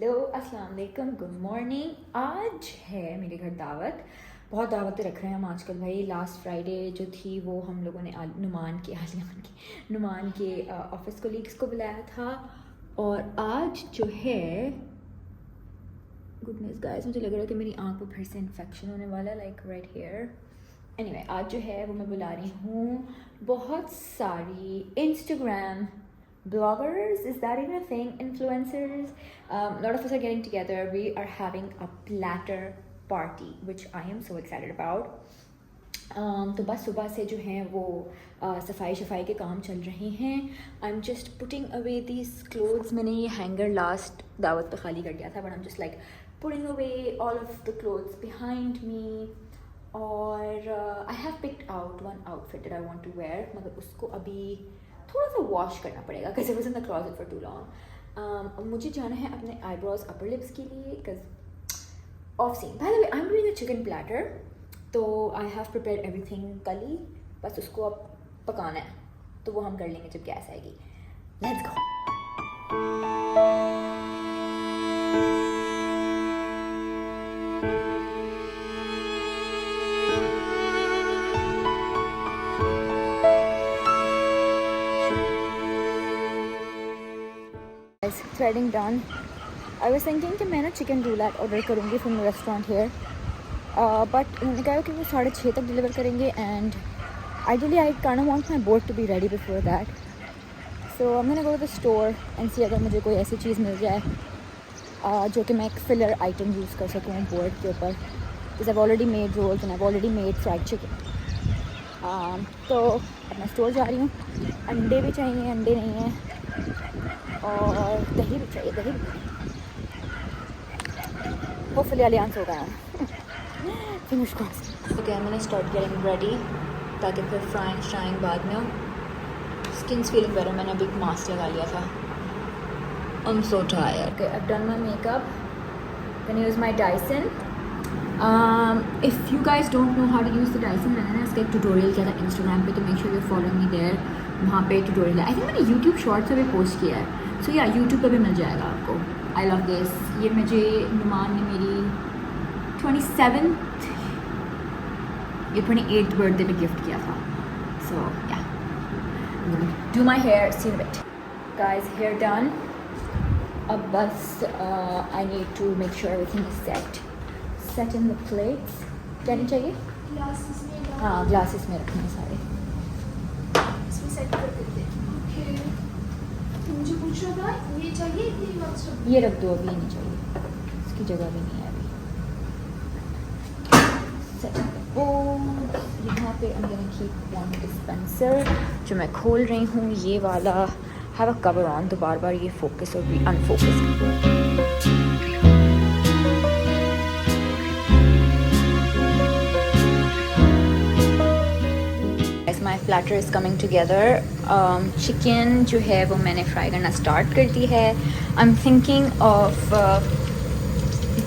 Hello अस्सलाम वालेकुम good morning. आज है मेरे घर दावत। बहुत दावतें रख रहे हैं हम आजकल भाई। लास्ट फ्राइडे जो थी वो हम लोगों ने नुमान के ऑफिस कोलीग्स को बुलाया था। और आज जो है गुडनेस गाइस मुझे लग रहा है कि मेरी आँख पर फिर से इन्फेक्शन होने वाला है, लाइक रेड हेयर। एनीवे आज जो है वो मैं बुला रही हूँ बहुत सारी Instagram bloggers, is that even a thing? Influencers. A lot of us are getting together. We are having a platter party, which I am so excited about. तो बस सुबह से जो हैं वो सफाई के काम चल रहे हैं। आई am just putting away these clothes. मैंने ये हैंगर लास्ट दावत पे खाली कर दिया था, but I am just like putting away all of the clothes behind me. और I have picked out one outfit that I want to wear, मगर उसको अभी थोड़ा सा वॉश करना पड़ेगा because it was in the closet for too long. मुझे जाना है अपने आईब्रोज अपर लिप्स के लिए because of scene. By the way I am doing a chicken platter, तो आई हैव प्रिपेयर्ड एवरीथिंग कल ही, बस उसको अब पकाना है, तो वो हम कर लेंगे जब गैस आएगी। Let's go. Threading done. I was thinking कि मैं ना चिकन रूलैट ऑर्डर करूँगी फ्रॉम रेस्टोरेंट हेयर, बट उन्होंने कहा कि वो 6:30 तक डिलीवर करेंगे and ideally I kind of want my board to be ready before that. So I am gonna go to the store and see अगर मुझे कोई ऐसी चीज़ मिल जाए जो कि मैं एक फिलर आइटम यूज़ कर सकूँ बोर्ड के ऊपर। Because I already made rolls and I already made fried chicken. तो अब मैं स्टोर जा रही हूँ। अंडे भी चाहिए, अंडे नहीं है, और दही भी चाहिए, दही भी नहीं। होपफुली अलियांस हो गया फिनिश क्रॉस। ओके आई मैंने स्टार्ट गेटिंग रेडी ताकि फिर फ्राइंग बाद में हो। Skin's feeling better. मैंने अभी मास्क लगा लिया था। I am so tired. Okay I done my makeup. Can use my Dyson. If you guys don't know how to use the Dyson, मैंने ना इसका एक ट्यूटोरियल किया था इंस्टाग्राम पे, तो make sure you follow me there. वहाँ पे ट्यूटोरियल है। आई थिंक मैंने यूट्यूब शॉर्ट्स पे भी पोस्ट किया है, सो या यूट्यूब पे भी मिल जाएगा आपको। I love this. ये मुझे नुमान ने मेरी 27th या 28th बर्थडे पे गिफ्ट किया था। So yeah do my hair, see it guys, hair done. अब बस I need to make sure everything is set in the plates. क्या नहीं चाहिए? ग्लासेस में। हाँ ग्लासेस में रखने हैं सारे। सेट कर देते हैं। मुझे पूछना था ये चाहिए कि ये रख दो, अभी नहीं चाहिए, इसकी जगह भी नहीं है अभी। यहाँ पे I'm gonna keep one dispenser जो मैं खोल रही हूँ, ये वाला have a cover on, तो बार बार ये फोकस और भी unfocus. My platter is coming together. Chicken जो है वो मैंने फ्राई करना स्टार्ट कर दी है। I'm thinking of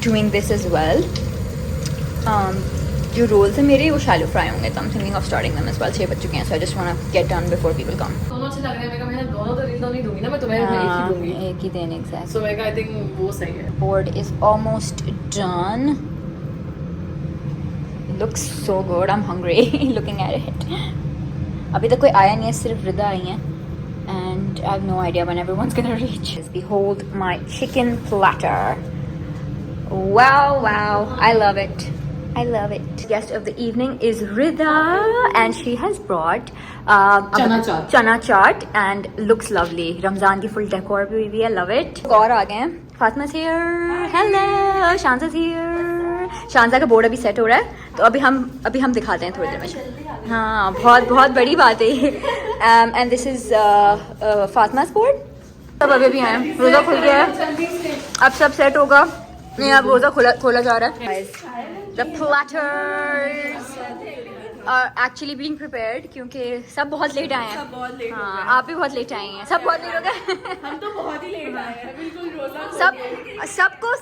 doing this as well. जो रोल्स हैं मेरे वो शैलो फ्राई होंगे, तो I'm thinking of starting them as well. 6 बज चुके हैं, so I just want to get done before people come. दोनों अच्छे लग रहे हैं। मैं दोनों तो नहीं दूंगी ना, मैं तुम्हें एक ही दूंगी। एक ही देने exactly. So I think वो सही है। Board is almost done. It looks so good. I'm hungry looking at it. अभी तक कोई आया नहीं है, सिर्फ रिदा आई है and I have no idea when everyone's gonna reach. Behold my chicken platter. Wow, I love it. I love it. Guest of the evening is Rida and she has brought chana chaat and looks lovely. Ramzan की full decor भी हुई है, love it. और आ गए हैं। Fatma's here. Hello. Shanza's here. Shanza का board अभी set हो रहा है, तो अभी हम दिखाते हैं थोड़ी देर में। हाँ बहुत बड़ी बात है ये। And this is Fatima's board. सब अभी आए हैं। रोज़ा खुल गया है, अब सब सेट होगा। नहीं अब रोज़ा खोला जा रहा है। The platters are actually being prepared क्योंकि सब बहुत लेट आए हैं। हाँ आप भी बहुत लेट आए हैं, सब बहुत लेट हो गए। हम तो बहुत ही लेट आए हैं, बिल्कुल रोज़ा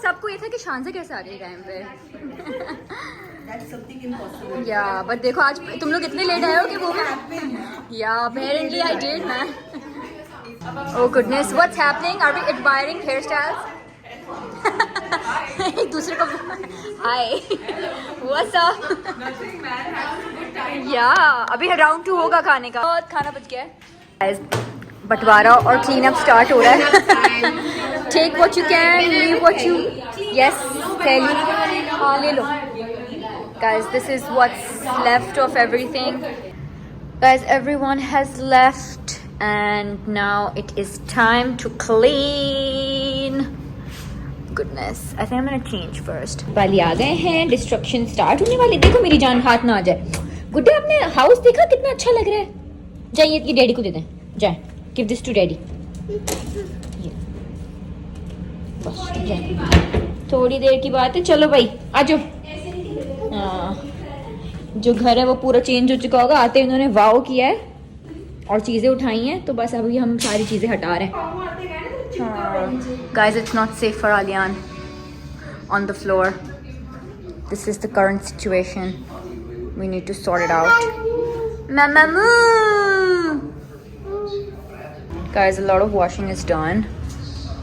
सबको ये था कि शानजा कैसे आ गई टाइम पे। या बट देखो आज तुम लोग इतने लेट आए हो कि वो भी या apparently I did man. Oh goodness, what's happening? Are we admiring hairstyles? एक दूसरे को हाय व्हाट्स अप या अभी राउंड 2 होगा खाने का। बहुत खाना बच गया है। बंटवारा और क्लीन अप स्टार्ट हो रहा है। Take what you can, leave what you yes थैली हाँ ले लो। Guys, this is what's left of everything. Guys, everyone has left and now it is time to clean. Goodness, I think I'm gonna change first. वाली आ गए हैं, destruction start होने वाली। देखो मेरी जान हाथ ना आ जाए। गुड्डे आपने हाउस देखा कितना अच्छा लग रहा है। जाइए ये डैडी को दे दें, जाए गिव दिस टू डैडी। बस जाए, थोड़ी देर की बात है। चलो भाई आ जाओ। जो घर है वो पूरा चेंज हो चुका होगा। आते इन्होंने वाव किया है और चीज़ें उठाई हैं, तो बस अभी हम सारी चीज़ें हटा रहे हैं। Guys, it's not safe for Alian on the floor. This is the current situation. We need to sort it out. Mama moo. Guys, a lot of washing is done.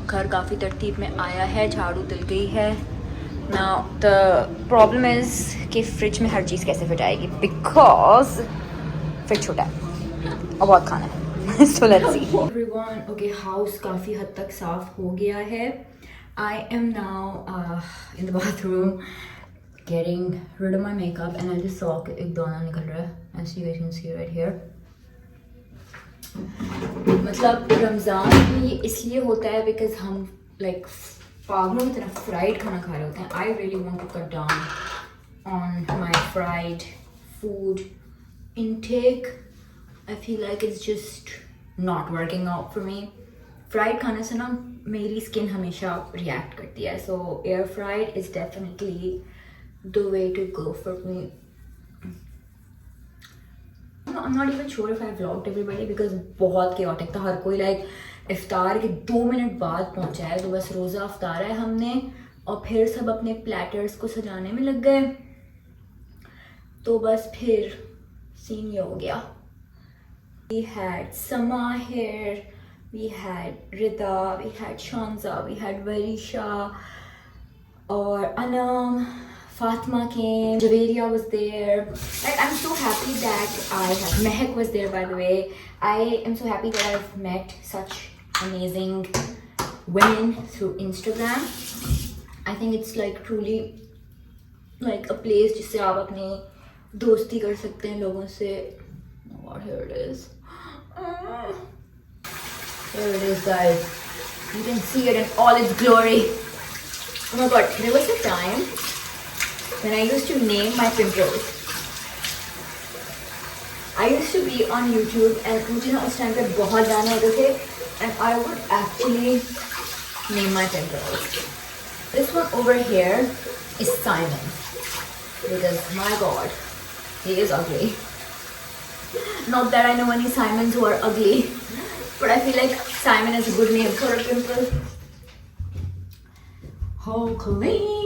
घर काफ़ी तरतीब में आया है, झाड़ू दिल गई है। Now the problem is कि फ्रिज में हर चीज़ कैसे फिट आएगी, because फ्रिज छोटा है और बहुत खाना है। So let's see. Everyone, okay, house काफ़ी हद तक साफ हो गया है। I am now in the bathroom getting rid of my makeup and I just saw कि एक दाना निकल रहा है, as you guys can see right here. मतलब रमज़ान भी इसलिए होता है बिकॉज हम लाइक पागलों की तरह फ्राइड खाना खा रहे होते हैं। I really want to cut down on my fried food intake. I feel like it's just not working out for me. Fried खाने से ना मेरी स्किन हमेशा रिएक्ट करती है, so air fried is definitely the way to go for me. I'm not even sure if I vlogged everybody because बहुत chaotic था। हर कोई लाइक इफ्तार के 2 मिनट बाद पहुंचा है, तो बस रोज़ा इफ्तार है हमने और फिर सब अपने प्लेटर्स को सजाने में लग गए, तो बस फिर सीन ये हो गया। We had Sama here, we had Rida, we had Shanza, we had Varisha और Anam. Fatima came, Javeria was there. Like, I'm so happy that I have, Mehak was there by the way. I am so happy that I've met such amazing women through Instagram. I think it's like truly like a place जिससे आप अपनी दोस्ती कर सकते हैं लोगों से। Oh, here it is. Here it is, guys. You can see it in all its glory. Oh my god, there was a time when I used to name my pimples. I used to be on YouTube and मुझे ना उस time पे बहुत गाने होते थे and I would actually name my pimples. This one over here is Simon because my god, he is ugly. Not that I know any Simons who are ugly, but I feel like Simon is a good name for a pimple. Oh, clean.